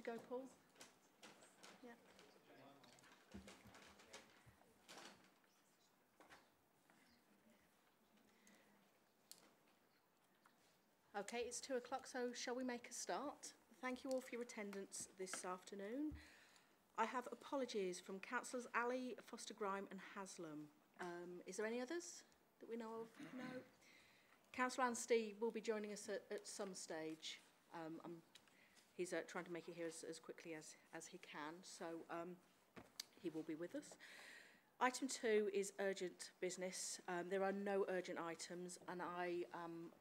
to go, Paul? Yeah. Okay, it's 2 o'clock, so shall we make a start? Thank you all for your attendance this afternoon. I have apologies from Councillors Ali, Foster-Grime and Haslam. Is there any others that we know of? No. Councillor Anstey will be joining us at some stage. He's trying to make it here as quickly as he can, so he will be with us. Item 2 is urgent business. There are no urgent items, and I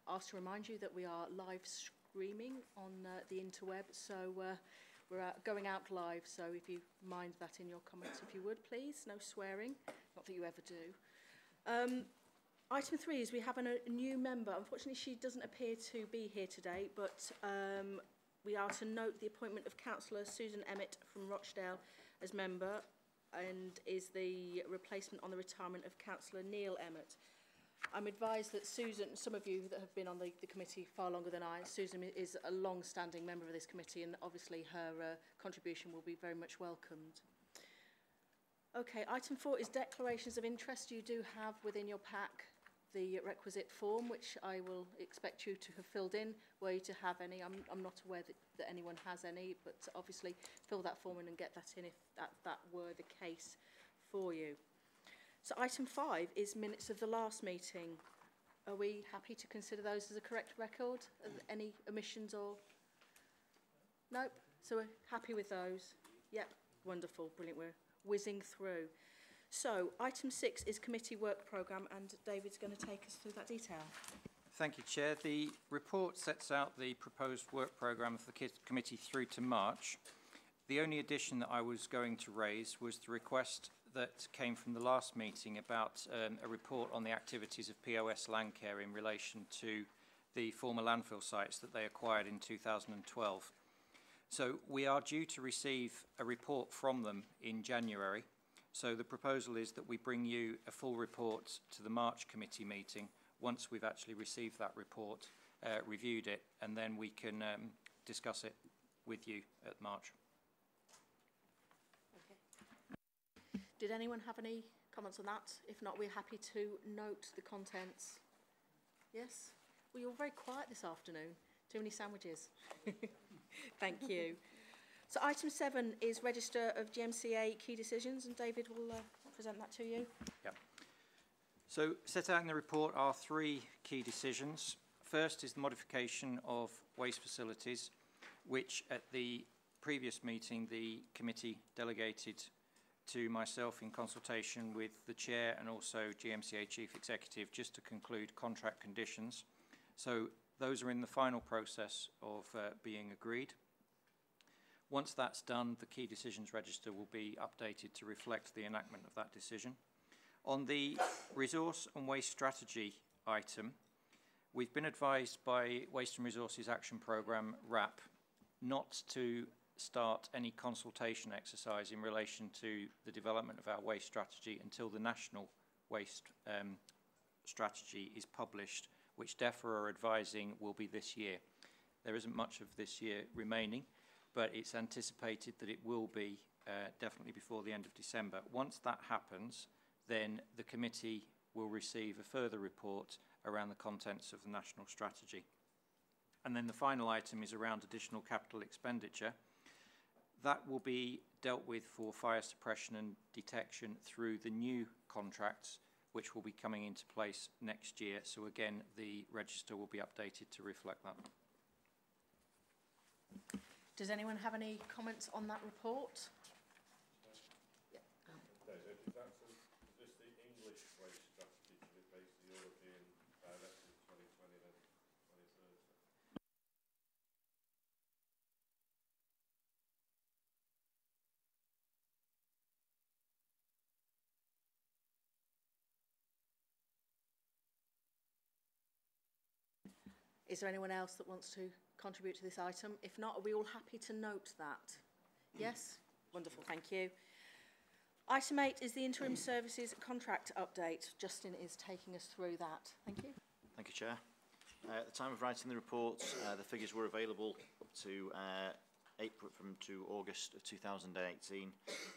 asked to remind you that we are live streaming on the interweb, so we're going out live, so if you mind that in your comments, if you would, please. No swearing, not that you ever do. Item 3 is we have a new member. Unfortunately, she doesn't appear to be here today, but we are to note the appointment of Councillor Susan Emmett from Rochdale as member, and is the replacement on the retirement of Councillor Neil Emmett. I'm advised that Susan, some of you that have been on the committee far longer than I, Susan is a long-standing member of this committee, and obviously her contribution will be very much welcomed. Okay, item 4 is declarations of interest. You do have within your pack the requisite form, which I will expect you to have filled in, were you to have any. I'm not aware that anyone has any, but obviously fill that form in and get that in if that were the case for you. So item 5 is minutes of the last meeting. Are we happy to consider those as a correct record? Any omissions or? Nope. So we're happy with those? Yep. Wonderful. Brilliant. We're whizzing through. So item 6 is committee work programme, and David's going to take us through that detail. Thank you, Chair. The report sets out the proposed work programme of the committee through to March. The only addition that I was going to raise was the request that came from the last meeting about a report on the activities of POS Landcare in relation to the former landfill sites that they acquired in 2012. So we are due to receive a report from them in January. So the proposal is that we bring you a full report to the March committee meeting once we've actually received that report, reviewed it, and then we can discuss it with you at March. Okay. Did anyone have any comments on that? If not, we're happy to note the contents. Yes? Well, you're very quiet this afternoon. Too many sandwiches. Thank you. So item 7 is register of Gmca key decisions, and David will present that to you. Yep. So set out in the report are 3 key decisions. First is the modification of waste facilities, which at the previous meeting the committee delegated to myself in consultation with the chair and also Gmca chief executive just to conclude contract conditions. So those are in the final process of being agreed. Once that's done, the key decisions register will be updated to reflect the enactment of that decision. On the resource and waste strategy item, we've been advised by Waste and Resources Action Programme, WRAP, not to start any consultation exercise in relation to the development of our waste strategy until the national waste strategy is published, which DEFRA are advising will be this year. There isn't much of this year remaining, but it's anticipated that it will be definitely before the end of December. Once that happens, then the committee will receive a further report around the contents of the national strategy. And then the final item is around additional capital expenditure. That will be dealt with for fire suppression and detection through the new contracts, which will be coming into place next year. So again, the register will be updated to reflect that. Does anyone have any comments on that report? Yeah. David, is this the English waste strategy to replace the European Directive 2020 then 2030? Is there anyone else that wants to contribute to this item? If not, are we all happy to note that? Yes? Wonderful, thank you. Item 8 is the interim services contract update. Justin is taking us through that. Thank you. Thank you, Chair. At the time of writing the report, the figures were available to April to August of 2018,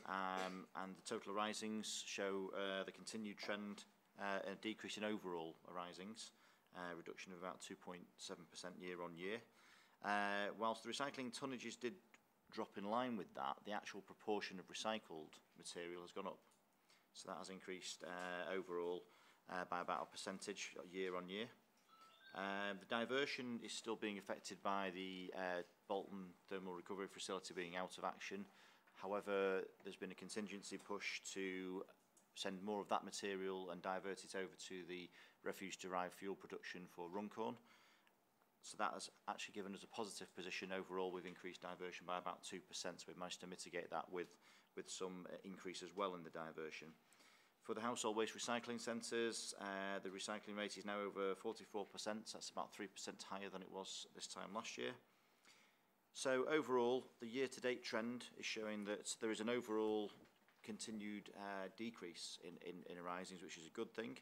and the total arisings show the continued trend, a decrease in overall arisings, reduction of about 2.7% year on year. Whilst the recycling tonnages did drop in line with that, the actual proportion of recycled material has gone up. So that has increased overall by about a percentage year on year. The diversion is still being affected by the Bolton Thermal Recovery Facility being out of action. However, there's been a contingency push to send more of that material and divert it over to the refuse-derived fuel production for Runcorn. So that has actually given us a positive position overall. We've increased diversion by about 2%, so we've managed to mitigate that with some increase as well in the diversion. For the household waste recycling centres, the recycling rate is now over 44%. That's about 3% higher than it was this time last year. So overall, the year-to-date trend is showing that there is an overall continued decrease in arisings, which is a good thing.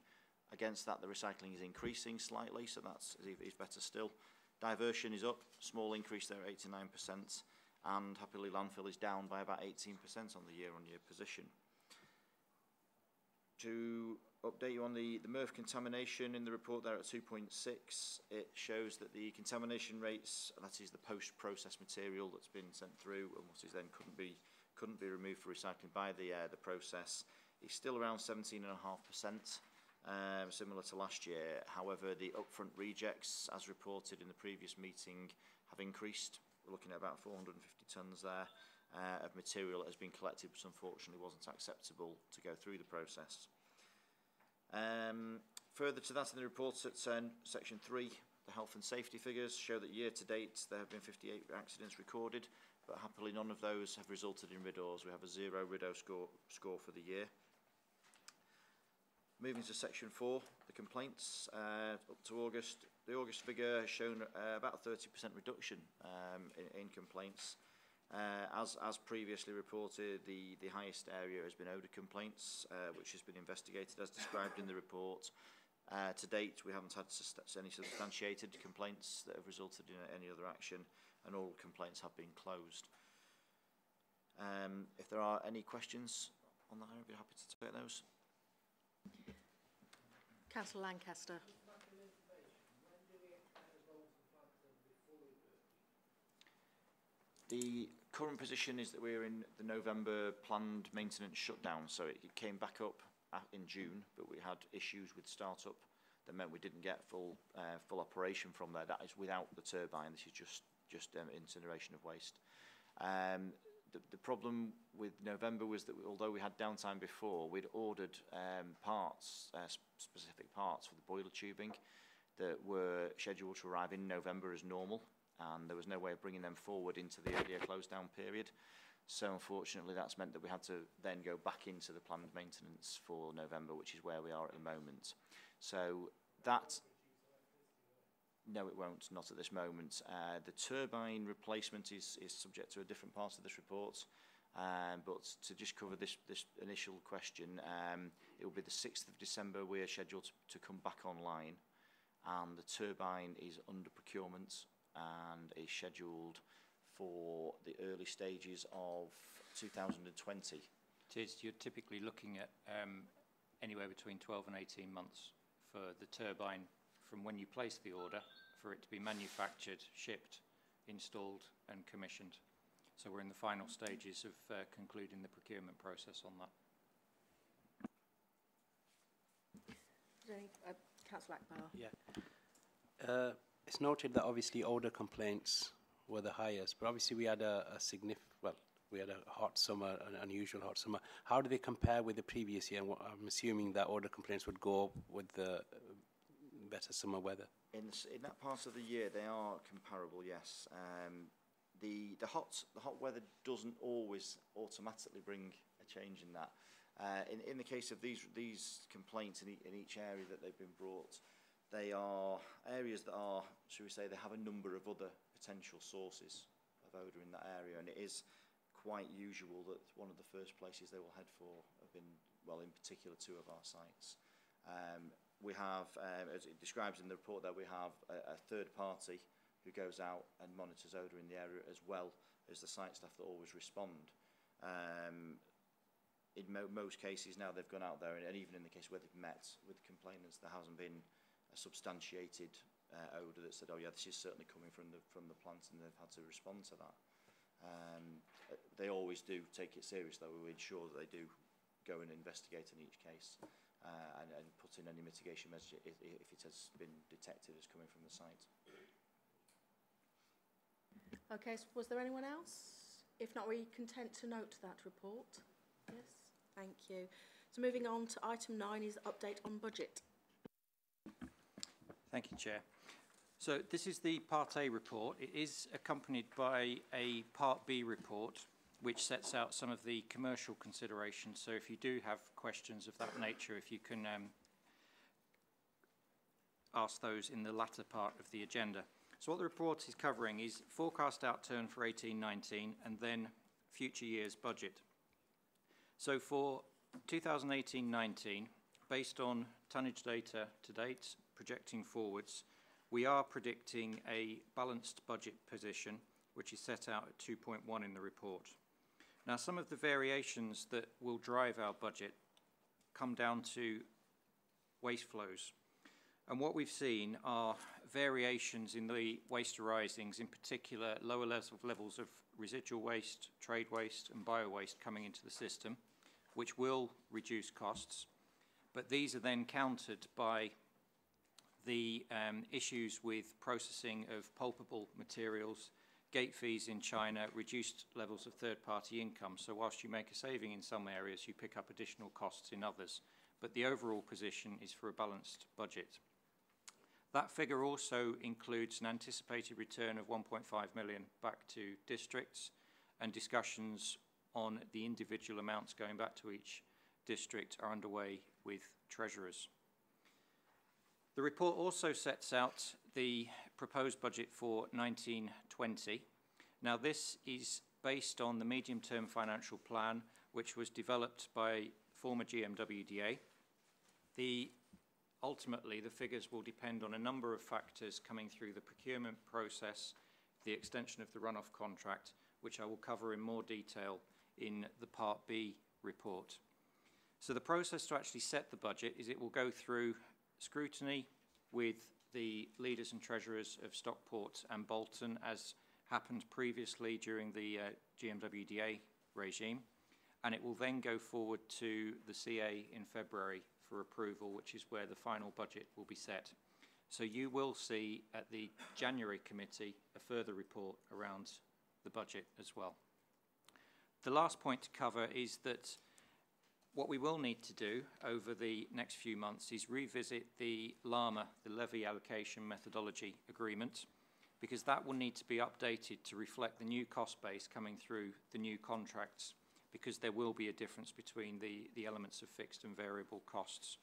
Against that, the recycling is increasing slightly, so that's is better still. Diversion is up, small increase there at 89%, and happily landfill is down by about 18% on the year-on-year position. To update you on the MRF contamination in the report there at 2.6, it shows that the contamination rates, that is the post-process material that's been sent through and what is then couldn't be removed for recycling by the process, is still around 17.5%, similar to last year. However, the upfront rejects, as reported in the previous meeting, have increased. We're looking at about 450 tonnes there of material that has been collected, but unfortunately wasn't acceptable to go through the process. Further to that in the report at section 3, the health and safety figures show that year to date there have been 58 accidents recorded, but happily none of those have resulted in RIDDORs. We have a 0 RIDDO score for the year. Moving to section 4, the complaints up to August. The August figure has shown about a 30% reduction in complaints. As previously reported, the highest area has been odour complaints, which has been investigated as described in the report. To date, we haven't had any substantiated complaints that have resulted in any other action, and all complaints have been closed. If there are any questions on that, I'd be happy to take those. Councillor Lancaster. The current position is that we're in the November planned maintenance shutdown, so it came back up in June, but we had issues with startup that meant we didn't get full operation from there. That is without the turbine. This is just incineration of waste. The problem with November was that although we had downtime before, we'd ordered specific parts for the boiler tubing that were scheduled to arrive in November as normal, and there was no way of bringing them forward into the earlier close down period. So unfortunately that's meant that we had to then go back into the planned maintenance for November, which is where we are at the moment. So that, no it won't, not at this moment. The turbine replacement is subject to a different part of this report, but to just cover this initial question, it will be the 6th of December we are scheduled to come back online, and the turbine is under procurement and is scheduled for the early stages of 2020. You're typically looking at anywhere between 12 and 18 months for the turbine from when you place the order for it to be manufactured, shipped, installed and commissioned. So we're in the final stages of concluding the procurement process on that. Councillor Akbar. Yeah. It's noted that obviously odour complaints were the highest, but obviously we had a hot summer, an unusual hot summer. How do they compare with the previous year? I'm assuming that odour complaints would go up with the better summer weather. In that part of the year, they are comparable, yes. The hot weather doesn't always automatically bring a change in that. In the case of these complaints in each area that they've been brought, they are areas that are, shall we say, they have a number of other potential sources of odour in that area, and it is quite usual that one of the first places they will head for have been, well, in particular 2 of our sites. We have, as it describes in the report, that we have a third party who goes out and monitors odour in the area, as well as the site staff that always respond. In most cases now they've gone out there, and even in the case where they've met with complainants, there hasn't been a substantiated odour that said, oh yeah, this is certainly coming from the plant, and they've had to respond to that. They always do take it serious, though. We ensure that they do go and investigate in each case and put in any mitigation measures if it has been detected as coming from the site. Okay, so was there anyone else? If not, were you content to note that report? Yes, thank you. So moving on to item 9 is update on budget. Thank you, Chair. So this is the Part A report. It is accompanied by a Part B report, which sets out some of the commercial considerations. So if you do have questions of that nature, if you can ask those in the latter part of the agenda. So what the report is covering is forecast outturn for 18-19 and then future year's budget. So for 2018-19, based on tonnage data to date, projecting forwards, we are predicting a balanced budget position, which is set out at 2.1 in the report. Now, some of the variations that will drive our budget come down to waste flows. And what we've seen are variations in the waste arisings, in particular lower levels of residual waste, trade waste and bio-waste coming into the system, which will reduce costs. But these are then countered by the issues with processing of pulpable materials, gate fees in China, reduced levels of third-party income. So whilst you make a saving in some areas, you pick up additional costs in others. But the overall position is for a balanced budget. That figure also includes an anticipated return of 1.5 million back to districts, and discussions on the individual amounts going back to each district are underway with treasurers. The report also sets out the proposed budget for 1920. Now, this is based on the medium-term financial plan, which was developed by former GMWDA. Ultimately, the figures will depend on a number of factors coming through the procurement process, the extension of the runoff contract, which I will cover in more detail in the Part B report. So the process to actually set the budget is it will go through scrutiny with the leaders and treasurers of Stockport and Bolton, as happened previously during the GMWDA regime, and it will then go forward to the CA in February for approval, which is where the final budget will be set. So you will see at the January committee a further report around the budget as well. The last point to cover is that what we will need to do over the next few months is revisit the LAMA, the Levy Allocation Methodology Agreement, because that will need to be updated to reflect the new cost base coming through the new contracts, because there will be a difference between the elements of fixed and variable costs.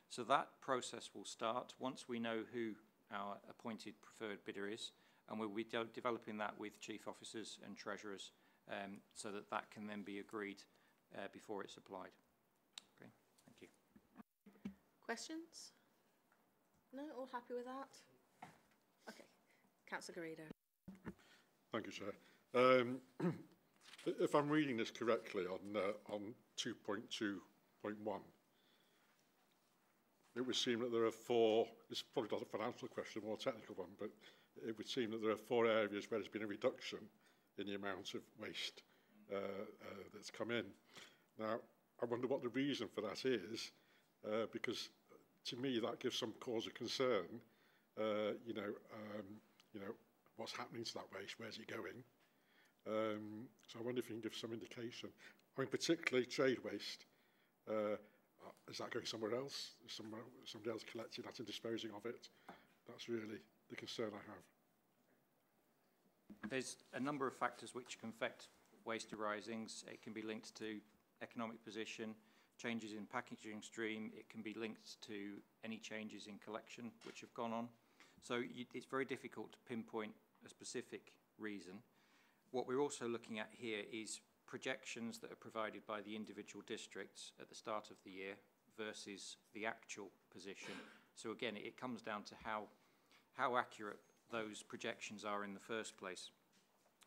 So that process will start once we know who our appointed preferred bidder is, and we'll be developing that with chief officers and treasurers so that that can then be agreed before it's applied. Okay, thank you. Questions? No, all happy with that? Okay, Councillor Garrido. Thank you, Chair. If I'm reading this correctly on 2.2.1, it would seem that there are four, this is probably not a financial question, more a technical one, but it would seem that there are 4 areas where there's been a reduction in the amount of waste that's come in. Now, I wonder what the reason for that is, because to me that gives some cause of concern. You know, what's happening to that waste? Where's it going? So I wonder if you can give some indication. I mean, particularly trade waste. Is that going somewhere else? Is somebody else collecting that and disposing of it? That's really the concern I have. There's a number of factors which can affect waste arisings. It can be linked to economic position, changes in packaging stream. It can be linked to any changes in collection which have gone on. So it's very difficult to pinpoint a specific reason. What we're also looking at here is projections that are provided by the individual districts at the start of the year versus the actual position. So again, it comes down to how accurate those projections are in the first place.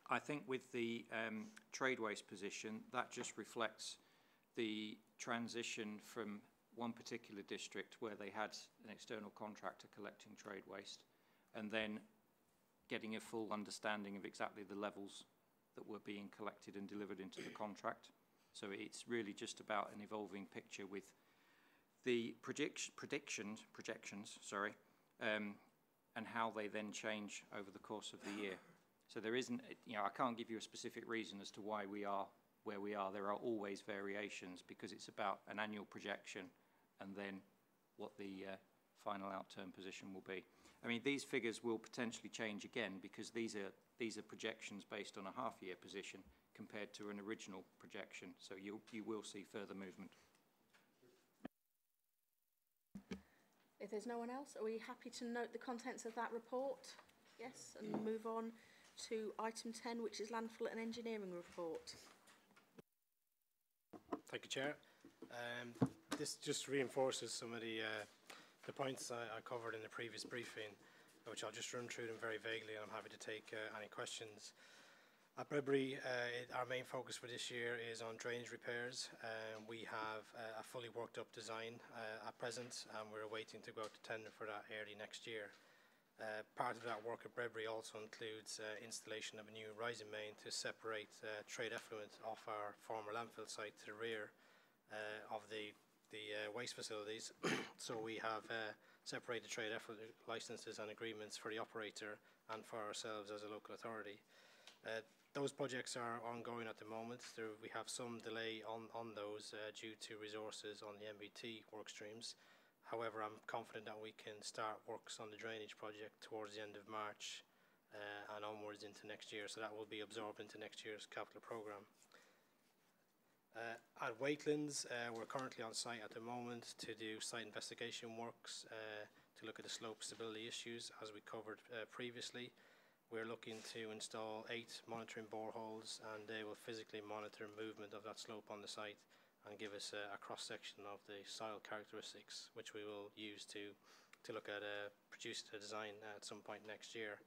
I think with the trade waste position, that just reflects the transition from one particular district where they had an external contractor collecting trade waste, and then getting a full understanding of exactly the levels that were being collected and delivered into the contract. So it's really just about an evolving picture with the projections, and how they then change over the course of the year. So there isn't, I can't give you a specific reason as to why we are where we are. There are always variations because it's about an annual projection and then what the final outturn position will be. I mean, these figures will potentially change again because these are projections based on a half-year position compared to an original projection. So you will see further movement. If there's no one else, are we happy to note the contents of that report? Yes, and move on to item 10, which is landfill and engineering report. Thank you, Chair. This just reinforces some of the points I covered in the previous briefing, which I'll just run through them very vaguely, and I'm happy to take any questions. At Bredbury, our main focus for this year is on drainage repairs. We have a fully worked up design at present, and we're waiting to go out to tender for that early next year. Part of that work at Bredbury also includes installation of a new rising main to separate trade effluent off our former landfill site to the rear of the waste facilities. So we have separated trade effluent licenses and agreements for the operator and for ourselves as a local authority. Those projects are ongoing at the moment. We have some delay on those due to resources on the MBT work streams. However, I'm confident that we can start works on the drainage project towards the end of March and onwards into next year. So that will be absorbed into next year's capital programme. At Wakelands, we're currently on site at the moment to do site investigation works to look at the slope stability issues as we covered previously. We're looking to install 8 monitoring boreholes, and they will physically monitor movement of that slope on the site and give us a cross-section of the soil characteristics, which we will use to look at produce the design at some point next year.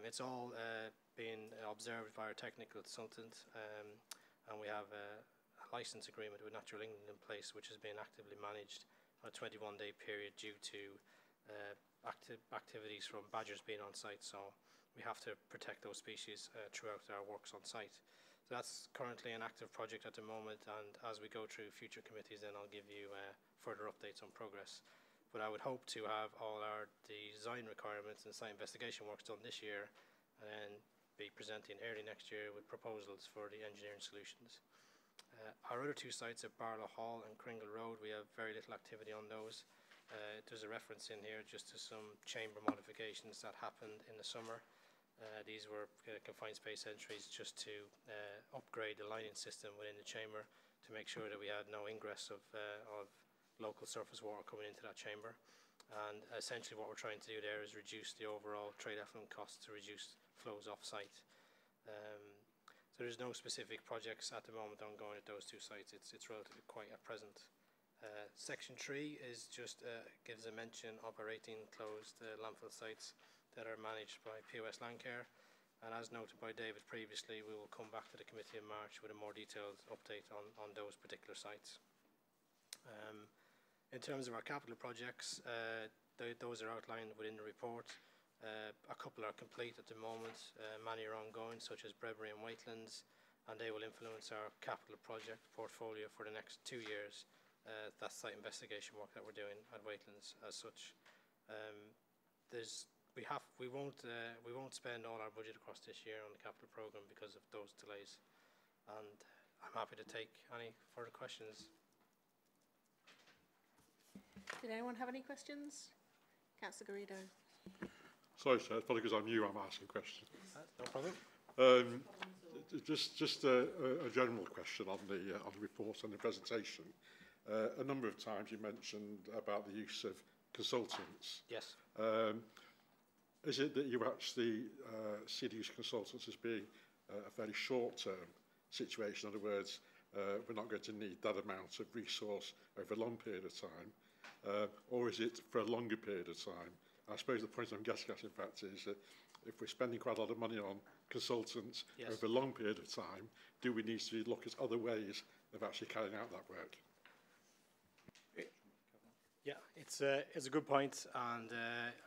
It's all been observed by our technical consultant, and we have a license agreement with Natural England in place, which has been actively managed on a 21-day period due to activities from badgers being on site. So we have to protect those species throughout our works on site. So that's currently an active project at the moment, and as we go through future committees, then I'll give you further updates on progress. But I would hope to have all our design requirements and site investigation works done this year, and then be presenting early next year with proposals for the engineering solutions. Our other 2 sites at Barlow Hall and Kringle Road, we have very little activity on those. There's a reference in here just to some chamber modifications that happened in the summer. These were confined space entries just to upgrade the lining system within the chamber to make sure that we had no ingress of local surface water coming into that chamber. And essentially what we're trying to do there is reduce the overall trade effluent costs to reduce flows off-site. So there's no specific projects at the moment ongoing at those 2 sites. It's relatively quiet at present. Section 3 is just gives a mention of our 18 closed landfill sites that are managed by POS Landcare, and as noted by David previously, we will come back to the committee in March with a more detailed update on those particular sites. In terms of our capital projects, those are outlined within the report. A couple are complete at the moment, many are ongoing, such as Bredbury and Wakelands, and they will influence our capital project portfolio for the next 2 years. That's site investigation work that we're doing at Wakelands as such. We won't spend all our budget across this year on the capital programme because of those delays, and I'm happy to take any further questions. Did anyone have any questions? Councillor Garrido. Sorry, sir, it's probably because I'm new, I'm asking questions. No problem. Just a general question on the report and the presentation. A number of times you mentioned about the use of consultants. Yes. Is it that you actually see the use of consultants as being a very short-term situation? In other words, we're not going to need that amount of resource over a long period of time, or is it for a longer period of time I suppose the point I'm getting at, in fact, is that if we're spending quite a lot of money on consultants over a long period of time, do we need to look at other ways of actually carrying out that work? Yeah, it's a good point, and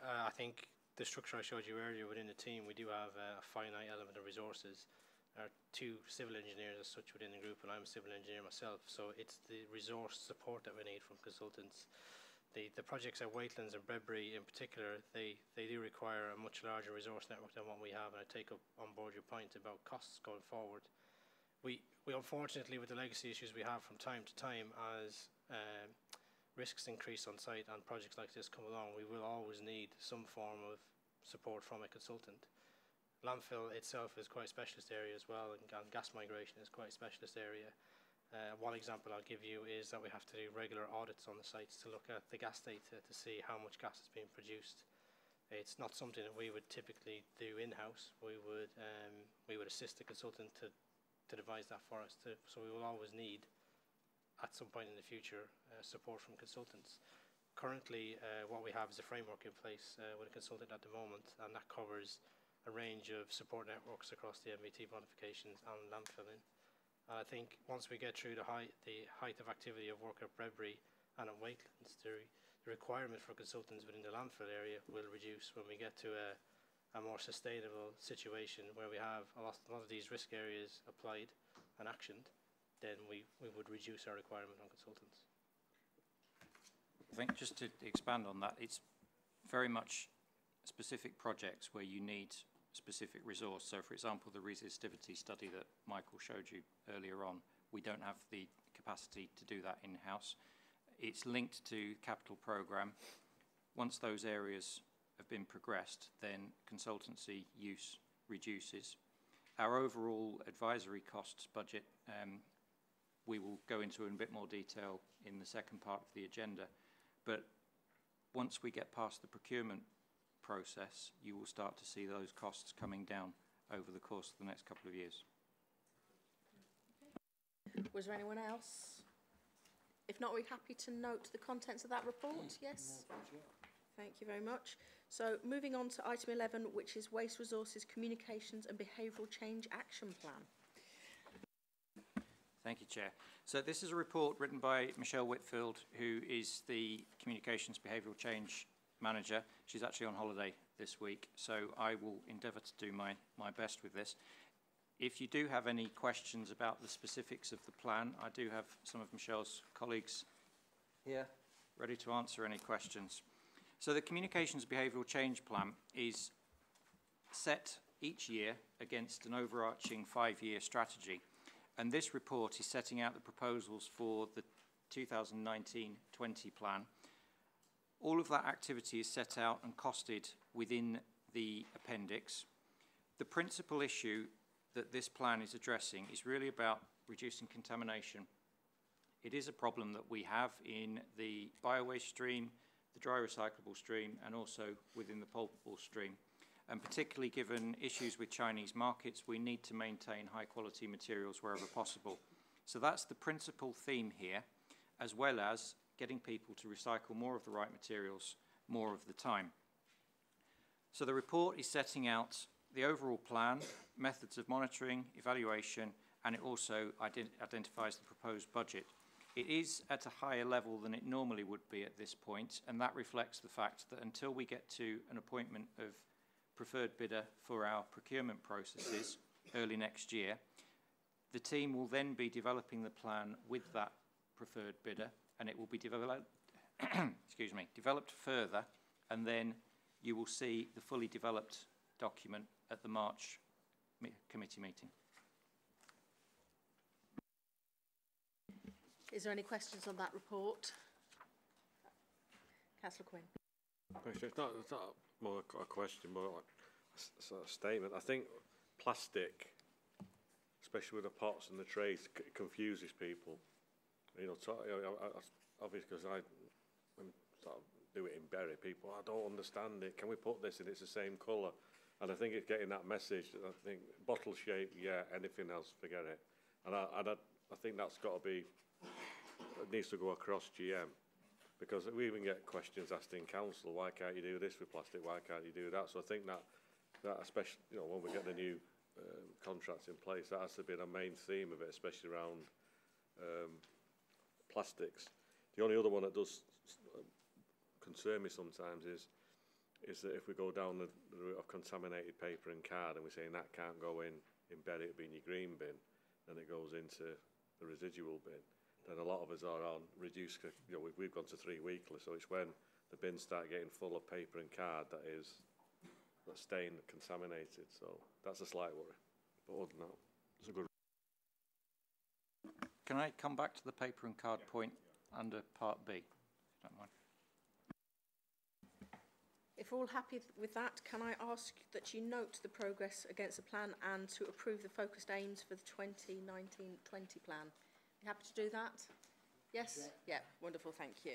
I think the structure I showed you earlier within the team, we do have a finite element of resources. There are 2 civil engineers as such within the group, and I'm a civil engineer myself, so it's the resource support that we need from consultants. The projects at Waitlands and Bredbury in particular, they do require a much larger resource network than what we have, and I take up on board your point about costs going forward. We unfortunately, with the legacy issues we have from time to time, as risks increase on site and projects like this come along, we will always need some form of support from a consultant. Landfill itself is quite a specialist area as well, and gas migration is quite a specialist area. One example I'll give you is that we have to do regular audits on the sites to look at the gas data to see how much gas is being produced. It's not something that we would typically do in-house. We would assist the consultant to devise that for us. So we will always need, at some point in the future, support from consultants. Currently, what we have is a framework in place with a consultant at the moment, and that covers a range of support networks across the MVT modifications and landfilling. And I think once we get through the height of activity of work at Bredbury and at Waitlands, the requirement for consultants within the landfill area will reduce when we get to a more sustainable situation where we have a lot of these risk areas applied and actioned. Then we would reduce our requirement on consultants. I think just to expand on that, it's very much specific projects where you need specific resource. So, for example, the resistivity study that Michael showed you earlier on, we don't have the capacity to do that in-house. It's linked to capital programme. Once those areas have been progressed, then consultancy use reduces. Our overall advisory costs budget, we will go into in a bit more detail in the second part of the agenda. But once we get past the procurement process, you will start to see those costs coming down over the course of the next couple of years. Was there anyone else? If not, we're happy to note the contents of that report. Yes? Thank you very much. So moving on to item 11, which is Waste Resources, Communications and Behavioural Change Action Plan. Thank you, Chair. So this is a report written by Michelle Whitfield, who is the Communications Behavioural Change Manager. She's actually on holiday this week, so I will endeavour to do my best with this. If you do have any questions about the specifics of the plan, I do have some of Michelle's colleagues here ready to answer any questions. So the Communications Behavioural Change Plan is set each year against an overarching 5-year strategy. And this report is setting out the proposals for the 2019-20 plan. All of that activity is set out and costed within the appendix. The principal issue that this plan is addressing is really about reducing contamination. It is a problem that we have in the bio-waste stream, the dry recyclable stream, and also within the pulpable stream. And particularly given issues with Chinese markets, we need to maintain high quality materials wherever possible. So that's the principal theme here, as well as getting people to recycle more of the right materials more of the time. So the report is setting out the overall plan, methods of monitoring, evaluation, and it also identifies the proposed budget. It is at a higher level than it normally would be at this point, and that reflects the fact that until we get to an appointment of preferred bidder for our procurement processes early next year, the team will then be developing the plan with that preferred bidder, and it will be developed developed further, and then you will see the fully developed document at the March committee meeting. Is there any questions on that report? Councillor Quinn. It's not more a question, more like a sort of statement. I think plastic, especially with the pots and the trays, confuses people. You know, obviously, because I sort of do it in Bury, people, I don't understand it. Can we put this in? It's the same colour. And I think it's getting that message. That I think bottle shape, yeah. Anything else, forget it. And I think that's got to be. It needs to go across GM. because we even get questions asked in council, why can't you do this with plastic, why can't you do that? So I think that especially, you know, when we get the new contracts in place, that has to be a main theme of it, especially around plastics. The only other one that does concern me sometimes is that if we go down the route of contaminated paper and card and we're saying that can't go in bed, it'll be in your green bin, and it goes into the residual bin, then a lot of us are on reduced, you know, we've gone to 3 weekly, so it's when the bins start getting full of paper and card that's staying contaminated, so that's a slight worry. But other than that, it's a good. Can I come back to the paper and card point under Part B, if you don't mind? If we're all happy with that, can I ask that you note the progress against the plan and to approve the focused aims for the 2019-20 plan? You happy to do that? Yes? Yeah, wonderful, thank you.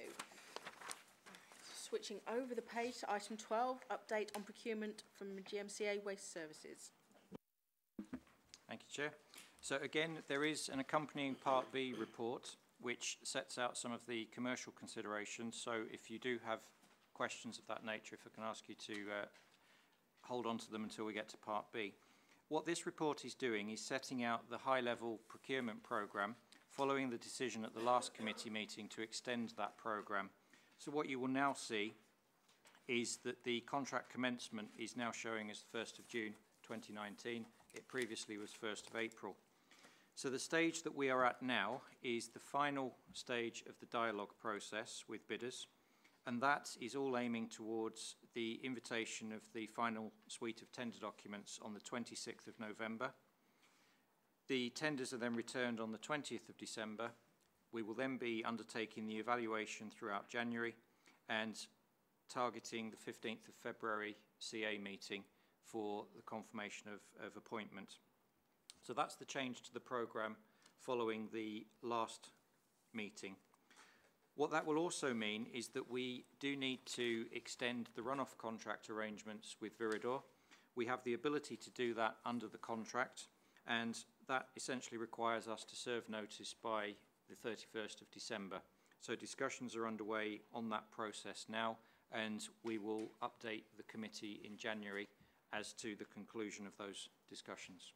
Switching over the page to item 12, update on procurement from Gmca Waste Services. Thank you, Chair. So again, there is an accompanying Part B report which sets out some of the commercial considerations. So if you do have questions of that nature, if I can ask you to hold on to them until we get to Part B. What this report is doing is setting out the high-level procurement programme following the decision at the last committee meeting to extend that programme. So what you will now see is that the contract commencement is now showing as 1st of June 2019. It previously was 1st of April. So the stage that we are at now is the final stage of the dialogue process with bidders, and that is all aiming towards the invitation of the final suite of tender documents on the 26th of November. The tenders are then returned on the 20th of December. We will then be undertaking the evaluation throughout January and targeting the 15th of February CA meeting for the confirmation of appointment. So that's the change to the programme following the last meeting. What that will also mean is that we do need to extend the runoff contract arrangements with Viridor. We have the ability to do that under the contract, and that essentially requires us to serve notice by the 31st of December. So discussions are underway on that process now, and we will update the committee in January as to the conclusion of those discussions.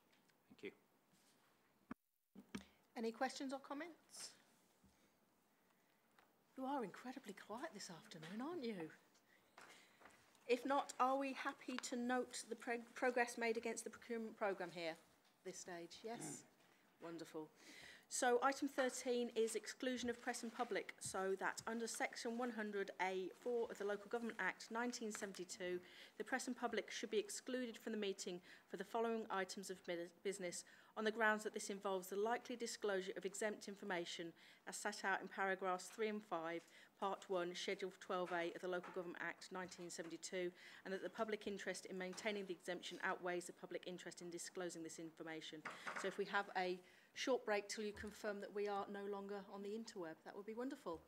Thank you. Any questions or comments? You are incredibly quiet this afternoon, aren't you? If not, are we happy to note the progress made against the procurement programme here at this stage? Yes? Wonderful. So item 13 is exclusion of press and public, so that under section 100A4 of the Local Government Act 1972, the press and public should be excluded from the meeting for the following items of business on the grounds that this involves the likely disclosure of exempt information as set out in paragraphs 3 and 5, Part 1, Schedule 12A of the Local Government Act 1972, and that the public interest in maintaining the exemption outweighs the public interest in disclosing this information. So if we have a short break till you confirm that we are no longer on the interweb, that would be wonderful.